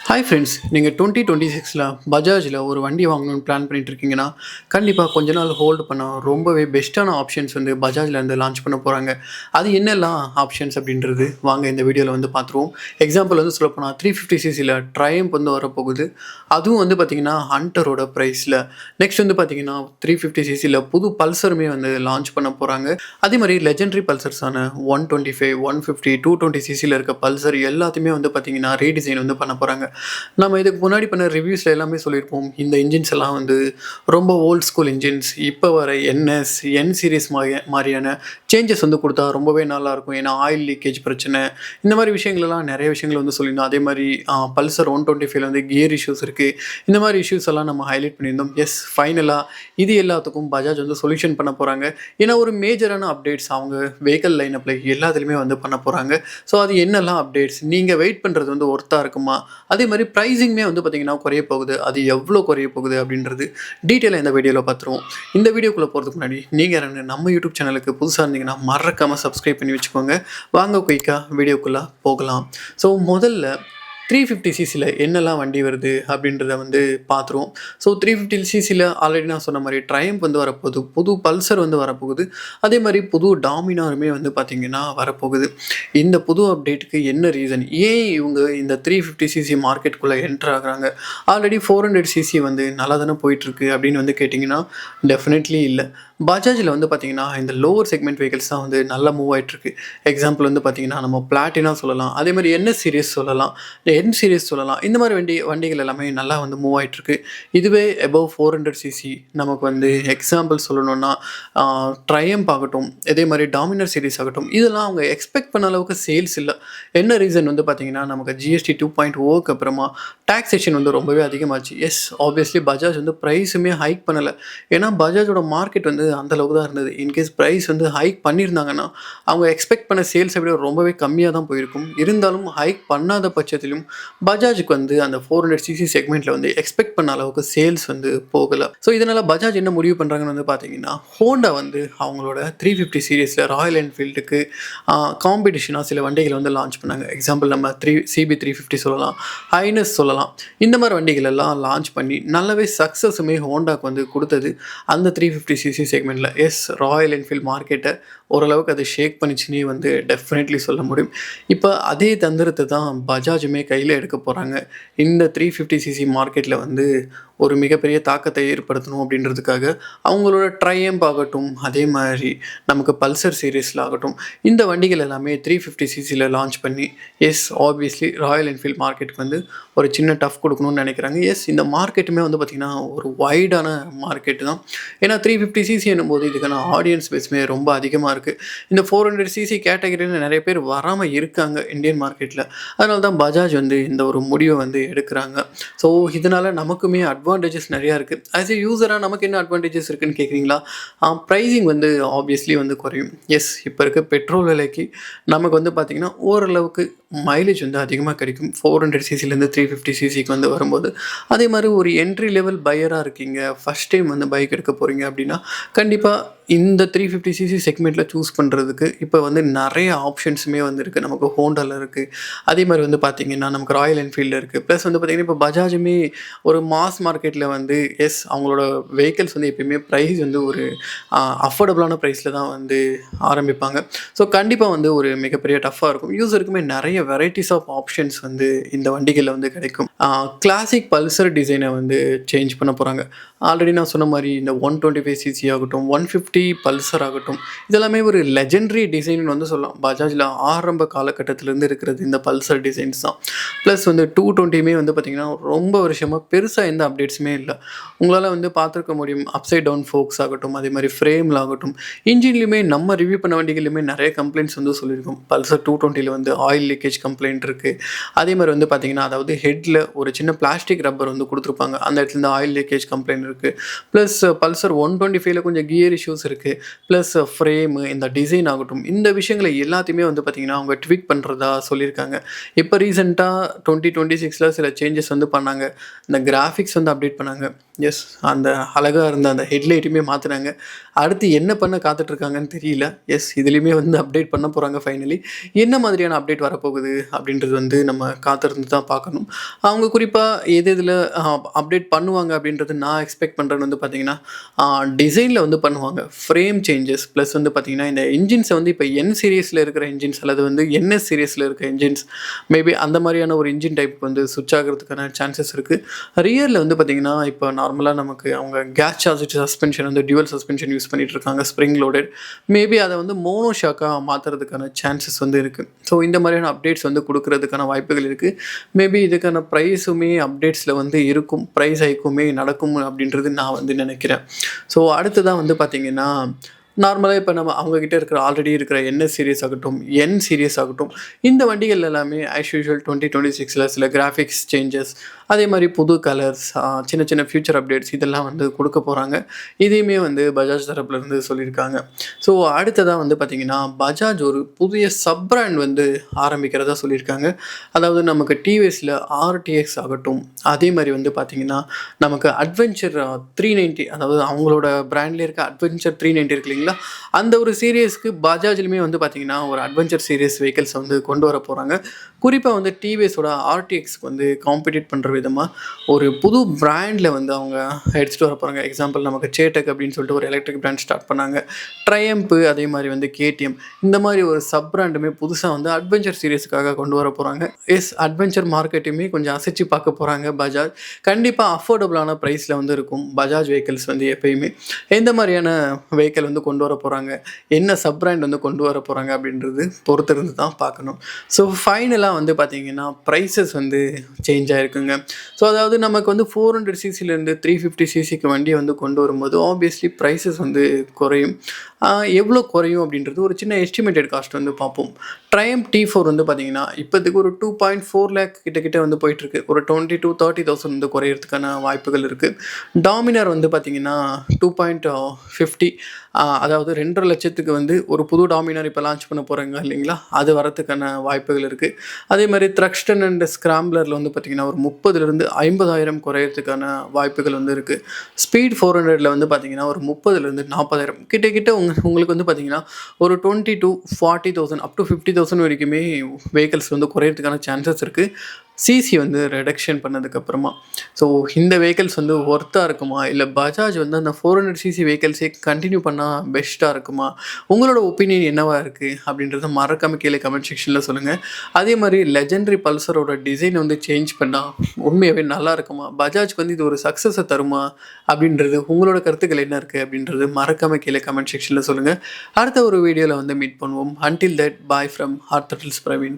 Hi friends, நீங்கள் 2026ல் பஜாஜில் ஒரு வண்டி வாங்கணும்னு பிளான் பண்ணிட்டு இருக்கீங்கன்னா, கண்டிப்பாக கொஞ்ச நாள் ஹோல்டு பண்ணால் ரொம்பவே பெஸ்ட்டான ஆப்ஷன்ஸ் வந்து பஜாஜ்லேருந்து லான்ச் பண்ண போகிறாங்க. அது என்னெல்லாம் ஆப்ஷன்ஸ் அப்படின்றது வாங்க இந்த வீடியோவில் வந்து பார்த்துருவோம். எக்ஸாம்பிள் வந்து சொல்லப்போனால் 350cc ட்ரையம்ப் வந்து வரப்போகுது. அதுவும் வந்து பார்த்திங்கன்னா ஹண்டரோட ப்ரைஸில். நெக்ஸ்ட் வந்து பார்த்திங்கன்னா 350cc புது பல்சருமே வந்து லான்ச் பண்ண போகிறாங்க. அதே மாதிரி லெஜெண்டரி பல்சர்ஸான 125, 150, 220cc இருக்க பல்சர் எல்லாத்தையுமே வந்து பார்த்திங்கன்னா ரீடிசைன் வந்து பண்ண போகிறாங்க. நம்ம இதுக்கு முன்னாடி பண்ண ரிவ்யூஸில் எல்லாமே சொல்லியிருப்போம். இந்த இன்ஜின்ஸ் எல்லாம் வந்து ரொம்ப ஓல்ட் ஸ்கூல் இன்ஜின்ஸ். இப்போ வர என்எஸ், என் சீரிஸ் மாதிரியான சேஞ்சஸ் வந்து கொடுத்தா ரொம்பவே நல்லாயிருக்கும். ஏன்னா ஆயில் லீக்கேஜ் பிரச்சனை, இந்த மாதிரி விஷயங்கள்லாம் நிறைய விஷயங்கள் வந்து சொல்லியிருந்தோம். அதே மாதிரி பல்சர் 125 வந்து கியர் இஷ்யூஸ் இருக்குது. இந்த மாதிரி இஷ்யூஸ் எல்லாம் நம்ம ஹைலைட் பண்ணியிருந்தோம். எஸ், ஃபைனலாக இது எல்லாத்துக்கும் பஜாஜ் வந்து சொல்யூஷன் பண்ண போகிறாங்க. ஏன்னா ஒரு மேஜரான அப்டேட்ஸ் அவங்க வெஹிக்கல் லைனப்பில் எல்லாத்துலேயுமே வந்து பண்ண போகிறாங்க. ஸோ அது என்னெல்லாம் அப்டேட்ஸ், நீங்கள் வெயிட் பண்ணுறது வந்து ஒர்த்தாக இருக்குமா, அதே மாதிரி ப்ரைஸிங்குமே வந்து பார்த்திங்கன்னா குறைய போகுது. அது எவ்வளோ குறைய போகுது அப்படின்றது டீட்டெயிலாக இந்த வீடியோவில் பார்த்துருவோம். இந்த வீடியோக்குள்ளே போகிறதுக்கு முன்னாடி நீங்கள் நம்ம யூடியூப் சேனலுக்கு புதுசாக இருந்தீங்கன்னா மறக்காமல் சப்ஸ்கிரைப் பண்ணி வச்சுக்கோங்க. வாங்க குயிக்காக வீடியோக்குள்ளே போகலாம். ஸோ முதல்ல 350cc என்னெல்லாம் வண்டி வருது அப்படின்றத வந்து பார்த்துருவோம். ஸோ 350cc ஆல்ரெடி நான் சொன்ன மாதிரி ட்ரையம்ப் வந்து வரப்போகுது, புது பல்சர் வந்து வரப்போகுது, அதே மாதிரி புது டாமினாருமே வந்து பார்த்திங்கன்னா வரப்போகுது. இந்த புது அப்டேட்டுக்கு என்ன ரீசன், ஏன் இவங்க இந்த 350cc மார்க்கெட்டுக்குள்ளே என்ட்ரு ஆகுறாங்க? ஆல்ரெடி 400cc வந்து நல்லா தானே போயிட்டுருக்கு அப்படின்னு வந்து கேட்டிங்கன்னா டெஃபினெட்லி இல்லை. பஜாஜில் வந்து பார்த்திங்கன்னா இந்த லோவர் செக்மெண்ட் வெஹிக்கிள்ஸ் தான் வந்து நல்லா மூவ் ஆகிட்டுருக்கு. எக்ஸாம்பிள் வந்து பார்த்திங்கன்னா நம்ம பிளாட்டினா சொல்லலாம், அதே மாதிரி என்எஸ் சீரிஸ் சொல்லலாம், என் சீரிஸ் சொல்லலாம். இந்த மாதிரி வண்டிகள் எல்லாமே நல்லா வந்து மூவ் ஆகிட்டுருக்கு. இதுவே எபவ் 400cc நமக்கு வந்து எக்ஸாம்பிள் சொல்லணுன்னா ட்ரையம்ப் ஆகட்டும், இதே மாதிரி டாமினர் சீரிஸ் ஆகட்டும், இதெல்லாம் அவங்க எக்ஸ்பெக்ட் பண்ண அளவுக்கு சேல்ஸ் இல்லை. என்ன ரீசன் வந்து பார்த்திங்கன்னா நமக்கு GST 2.0க்கு அப்புறமா டாக்ஸேஷன் வந்து ரொம்பவே அதிகமாச்சு. எஸ், ஆப்வியஸ்லி பஜாஜ் வந்து ப்ரைஸுமே ஹைக் பண்ணலை. ஏன்னா பஜாஜோட மார்க்கெட் வந்து அந்தளவுக்கு தான் இருந்தது. இன்கேஸ் ப்ரைஸ் வந்து ஹைக் பண்ணியிருந்தாங்கன்னா அவங்க எக்ஸ்பெக்ட் பண்ண சேல்ஸை விட ரொம்பவே கம்மியாக தான் போயிருக்கும். இருந்தாலும் ஹைக் பண்ணாத பட்சத்திலும் பஜாஜுக்கு வந்து அந்த 400cc செக்மெண்ட்டில் வந்து எக்ஸ்பெக்ட் பண்ண அளவுக்கு சேல்ஸ் வந்து போகலை. ஸோ இதனால் பஜாஜ் என்ன முடிவு பண்ணுறாங்கன்னு வந்து பார்த்தீங்கன்னா, ஹோண்டா வந்து அவங்களோட 350 சீரீஸில் ராயல் என்ஃபீல்டுக்கு காம்படிஷனாக சில வண்டிகளை வந்து லான்ச் பண்ணாங்க. எக்ஸாம்பிள் நம்ம CB350 சொல்லலாம், ஹைனஸ் சொல்லலாம். இந்த மாதிரி வண்டிகள் எல்லாம் லான்ச் பண்ணி நல்லாவே சக்ஸஸுமே ஹோண்டாக்கு வந்து கொடுத்தது அந்த 350cc செக்மெண்ட்டில். எஸ், ராயல் என்ஃபீல்டு மார்க்கெட்டை ஓரளவுக்கு அதை ஷேக் பண்ணிச்சுன்னே வந்து டெஃபினெட்லி சொல்ல முடியும். இப்போ அதே தந்திரத்தை தான் பஜாஜுமே கையில் எடுக்க போகிறாங்க. இந்த 350cc மார்க்கெட்டில் வந்து ஒரு மிகப்பெரிய தாக்கத்தை ஏற்படுத்தணும் அப்படின்றதுக்காக அவங்களோட ட்ரையம்ப் ஆகட்டும், அதே மாதிரி நமக்கு பல்சர் சீரீஸில் ஆகட்டும், இந்த வண்டிகள் எல்லாமே 350cc லான்ச் பண்ணி எஸ், ஆப்வியஸ்லி ராயல் என்ஃபீல்டு மார்க்கெட்டுக்கு வந்து ஒரு சின்ன டஃப் கொடுக்கணும்னு நினைக்கிறாங்க. எஸ், இந்த மார்க்கெட்டுமே வந்து பார்த்திங்கன்னா ஒரு வைடான மார்க்கெட்டு தான். ஏன்னா 350cc என்னும்போது இதுக்கான ஆடியன்ஸ் பேஸுமே ரொம்ப அதிகமாக இருக்குது. இந்த 400cc கேட்டகரியில் நிறைய பேர் வராமல் இருக்காங்க இந்தியன் மார்க்கெட்டில். அதனால தான் பஜாஜ் வந்து இந்த ஒரு முடிவை வந்து எடுக்கிறாங்க. ஸோ இதனால் நமக்குமே அட்வான்டேஜஸ் நிறையா இருக்குது. ஆஸ் எ யூஸராக நமக்கு என்ன அட்வான்டேஜஸ் இருக்குதுன்னு கேட்குறீங்களா? ப்ரைஸிங் வந்து ஆப்வியஸ்லி வந்து குறையும். எஸ், இப்போ இருக்க பெட்ரோல் விலைக்கு நமக்கு வந்து பார்த்திங்கன்னா ஓரளவுக்கு மைலேஜ் வந்து அதிகமாக கிடைக்கும் 400cc 350cc வந்து வரும்போது. அதே மாதிரி ஒரு என்ட்ரி லெவல் பையராக இருக்கீங்க, ஃபஸ்ட் டைம் வந்து பைக் எடுக்க போகிறீங்க அப்படின்னா கண்டிப்பாக இந்த 350cc செக்மெண்ட்டில் சூஸ் பண்ணுறதுக்கு இப்போ வந்து நிறைய ஆப்ஷன்ஸுமே வந்து இருக்குது. நமக்கு ஹோண்டாவில் இருக்குது, அதே மாதிரி வந்து பார்த்திங்கன்னா நமக்கு ராயல் என்ஃபீல்டில் இருக்குது. ப்ளஸ் வந்து பார்த்திங்கன்னா இப்போ பஜாஜுமே ஒரு மாஸ் மார்க்கெட்டில் வந்து எஸ், அவங்களோட வெஹிக்கிள்ஸ் வந்து எப்பயுமே ப்ரைஸ் வந்து ஒரு அஃபோர்டபுளான ப்ரைஸில் தான் வந்து ஆரம்பிப்பாங்க. ஸோ கண்டிப்பாக வந்து ஒரு மிகப்பெரிய டஃப்பாக இருக்கும். யூஸருக்குமே நிறைய வெரைட்டிஸ் ஆஃப் ஆப்ஷன்ஸ் வந்து இந்த வண்டிகளில் வந்து கிடைக்கும். கிளாசிக் பல்சர் டிசைனை வந்து சேஞ்ச் பண்ண போகிறாங்க. ஆல்ரெடி நான் சொன்ன மாதிரி இந்த 125cc ஆகட்டும், 150 பல்சர் ஆகட்டும், இதெல்லாமே ஒரு லெஜெண்டரி டிசைன் வந்து சொல்லலாம். பஜாஜில் ஆரம்ப காலகட்டத்திலேருந்து இருக்கிறது இந்த பல்சர் டிசைன்ஸ் தான். ப்ளஸ் வந்து 220மே வந்து பார்த்திங்கன்னா ரொம்ப வருஷமாக பெருசாக எந்த அப்டேட்ஸுமே இல்லை. உங்களால் வந்து பார்த்துருக்க முடியும். அப்சைட் டவுன் ஃபோக்ஸ் ஆகட்டும், அதே மாதிரி ஃப்ரேமில் ஆகட்டும், இன்ஜின்லையுமே நம்ம ரிவ்யூ பண்ண வண்டிகள்லையுமே நிறைய கம்ப்ளைண்ட்ஸ் வந்து சொல்லியிருக்கோம். பல்சர் 220 வந்து ஆயில் லீக்கேஜ் கம்ப்ளைண்ட் இருக்குது. அதே மாதிரி வந்து பார்த்திங்கன்னா அதாவது ஹெட்டில் ஒரு சின்ன பிளாஸ்டிக் ரப்பர் வந்து கொடுத்துருப்பாங்க, அந்த இடத்துல ஆயில் லீக்கேஜ் கம்ப்ளைண்ட் இருக்குது. ப்ளஸ் பல்சர் 125 கொஞ்சம் கியர் இஷ்யூஸ் இருக்குது. ப்ளஸ் ஃப்ரேமு, இந்த டிசைன் ஆகட்டும், இந்த விஷயங்களை எல்லாத்தையுமே வந்து பார்த்திங்கன்னா அவங்க ட்விக் பண்ணுறதா சொல்லியிருக்காங்க. இப்போ ரீசெண்டாக 2026ல் சில சேஞ்சஸ் வந்து பண்ணாங்க. இந்த கிராஃபிக்ஸ் வந்து அப்டேட் பண்ணாங்க. எஸ், அந்த அழகாக இருந்த அந்த ஹெட்லைட்டுமே மாற்றினாங்க. அடுத்து என்ன பண்ண காத்துட்ருக்காங்கன்னு தெரியல. எஸ், இதுலேயுமே வந்து அப்டேட் பண்ண போகிறாங்க ஃபைனலி. என்ன மாதிரியான அப்டேட் வரப்போகுது அப்படின்றது வந்து நம்ம காத்திருந்து தான் பார்க்கணும். அவங்க குறிப்பாக எது எதில் அப்டேட் பண்ணுவாங்க அப்படின்றது நான் எக்ஸ்பெக்ட் பண்ணுறது வந்து பார்த்திங்கன்னா, டிசைனில் வந்து பண்ணுவாங்க. ஃப்ரேம் சேஞ்சஸ் ப்ளஸ் வந்து பார்த்திங்கன்னா, இந்த என்ஜின்ஸை வந்து இப்போ என் சீரீஸில் இருக்கிற என்ஜின்ஸ் அல்லது வந்து என்எஸ் சீரீஸில் இருக்க என்ஜின்ஸ் மேபி அந்த மாதிரியான ஒரு இன்ஜின் டைப் வந்து சுவிட்ச் ஆகிறதுக்கான சான்சஸ் இருக்குது. ரியரில் வந்து பார்த்திங்கன்னா, இப்போ நார்மலாக நமக்கு அவங்க கேஸ் சார்ஜ் சஸ்பென்ஷன் வந்து டியூவல் சஸ்பென்ஷன் யூஸ் பண்ணிகிட்டு இருக்காங்க, ஸ்ப்ரிங் லோடட். மேபி அதை வந்து மோனோ ஷாக்காக மாற்றுறதுக்கான சான்சஸ் வந்து இருக்குது. ஸோ இந்த மாதிரியான அப்டேட்ஸ் வந்து கொடுக்கறதுக்கான வாய்ப்புகள் இருக்குது. மேபி இதுக்கான ப்ரைஸுமே அப்டேட்ஸில் வந்து இருக்கும், ப்ரைஸ் ஹைக்குமே நடக்கும் அப்படின்றது நான் வந்து நினைக்கிறேன். ஸோ அடுத்ததான் வந்து பார்த்திங்கன்னா, நார்மலாக இப்போ நம்ம அவங்கக்கிட்ட இருக்கிற ஆல்ரெடி இருக்கிற என்எஸ் சீரிஸ் ஆகட்டும், என் சீரிஸ் ஆகட்டும், இந்த வண்டிகள் எல்லாமே ஆஸ் யூஷுவல் 2026ல் சில கிராஃபிக்ஸ் சேஞ்சஸ், அதே மாதிரி புது கலர்ஸ், சின்ன சின்ன ஃபியூச்சர் அப்டேட்ஸ் இதெல்லாம் வந்து கொடுக்க போகிறாங்க. இதையுமே வந்து பஜாஜ் தரப்புலேருந்து சொல்லியிருக்காங்க. ஸோ அடுத்ததாக வந்து பார்த்திங்கன்னா, பஜாஜ் ஒரு புதிய சப் பிராண்ட் வந்து ஆரம்பிக்கிறதா சொல்லியிருக்காங்க. அதாவது நமக்கு டிவிஎஸில் ஆர்டிஎக்ஸ் ஆகட்டும், அதே மாதிரி வந்து பார்த்திங்கன்னா நமக்கு அட்வென்ச்சர் 390, அதாவது அவங்களோட பிராண்ட்லேயே இருக்க அட்வென்ச்சர் 390 இருக்கு இல்லைங்களா, அந்த ஒரு சீரியஸ்க்கு பஜாஜ்லையுமே வந்து பார்த்திங்கன்னா ஒரு அட்வென்ச்சர் சீரியஸ் வெஹிக்கிள்ஸ் வந்து கொண்டு வர போகிறாங்க. குறிப்பாக வந்து டிவிஎஸோட ஆர்டிஎக்ஸ்க்கு வந்து காம்படிட் பண்ணுற விதமாக ஒரு புது பிராண்டில் வந்து அவங்க எடுத்துகிட்டு வர போகிறாங்க. எக்ஸாம்பிள் நமக்கு சேட்டக் அப்படின்னு சொல்லிட்டு ஒரு எலக்ட்ரிக் பிராண்ட் ஸ்டார்ட் பண்ணாங்க. ட்ரையம்ப்பு, அதே மாதிரி வந்து கேடிஎம், இந்த மாதிரி ஒரு சப் பிராண்டுமே புதுசாக வந்து அட்வென்ச்சர் சீரியஸுக்காக கொண்டு வர போகிறாங்க. எஸ், அட்வென்ச்சர் மார்க்கெட்டையுமே கொஞ்சம் அசைச்சு பார்க்க போகிறாங்க பஜாஜ். கண்டிப்பாக அஃபோர்டபுளான ப்ரைஸில் வந்து இருக்கும் பஜாஜ் வெஹிக்கிள்ஸ் வந்து எப்பயுமே. எந்த மாதிரியான வெஹிக்கிள் வந்து கொண்டு வர போகிறாங்க, என்ன சப் பிராண்ட் வந்து கொண்டு வர போகிறாங்க அப்படின்றது பொறுத்திருந்து தான் பார்க்கணும். ஸோ ஃபைனலாக வந்து பார்த்திங்கன்னா ப்ரைஸஸ் வந்து சேஞ்ச் ஆகிருக்குங்க. ஸோ அதாவது நமக்கு வந்து 400 சிசிலேருந்து 350 சிசிக்கு வண்டியை வந்து கொண்டு வரும்போது ஆப்வியஸ்லி ப்ரைஸஸ் வந்து குறையும். எவ்வளோ குறையும் அப்படின்றது ஒரு சின்ன எஸ்டிமேட்டட் காஸ்ட் வந்து பார்ப்போம். ட்ரையம்ப் T4 வந்து பார்த்திங்கன்னா இப்போதைக்கு ஒரு 2.4 lakh கிட்ட வந்து போயிட்டுருக்கு. ஒரு 20,000-30,000 வந்து குறையிறதுக்கான வாய்ப்புகள் இருக்குது. டாமினார் வந்து பார்த்திங்கன்னா 2.50, அதாவது 2.5 லட்சத்துக்கு வந்து ஒரு புது டாமினார் இப்போ லான்ச் பண்ண போகிறாங்க இல்லைங்களா, அது வரத்துக்கான வாய்ப்புகள் இருக்குது. அதே மாதிரி த்ரக்ஸ்டன் அண்ட் ஸ்க்ராம்ப்லரில் வந்து பார்த்திங்கன்னா ஒரு 30,000 50,000 குறையிறதுக்கான வாய்ப்புகள் வந்து இருக்குது. ஸ்பீட் 400ல் வந்து பார்த்திங்கன்னா ஒரு 30,000 40,000 கிட்ட உங்களுக்கு வந்து பார்த்திங்கன்னா ஒரு 20,000 to 40,000 அப் டு 50,000 வரைக்குமே வெஹிக்கிள்ஸ் வந்து குறையிறதுக்கான சான்சஸ் இருக்குது, சிசி வந்து ரெடக்ஷன் பண்ணதுக்கப்புறமா. ஸோ இந்த வெஹிக்கிள்ஸ் வந்து ஒர்த்தாக இருக்குமா, இல்லை பஜாஜ் வந்து அந்த 400 சிசி வெஹிக்கிள்ஸே கண்டினியூ பண்ணால் பெஸ்ட்டாக இருக்குமா? உங்களோட ஒப்பீனியன் என்னவாக இருக்குது அப்படின்றத மறக்காமல் கீழே கமெண்ட் செக்ஷனில் சொல்லுங்கள். அதே மாதிரி லெஜெண்டரி பல்சரோட டிசைன் வந்து சேஞ்ச் பண்ணால் உண்மையாகவே நல்லா இருக்குமா? பஜாஜ்க்கு வந்து இது ஒரு சக்ஸஸை தருமா அப்படின்றது உங்களோட கருத்துக்கள் என்ன இருக்குது அப்படின்றது மறக்காமல் கீழே கமெண்ட் செக்ஷனில் சொல்லுங்கள். அடுத்த ஒரு வீடியோவில் வந்து மீட் பண்ணுவோம். Until that, bye from Heart Turtles Praveen.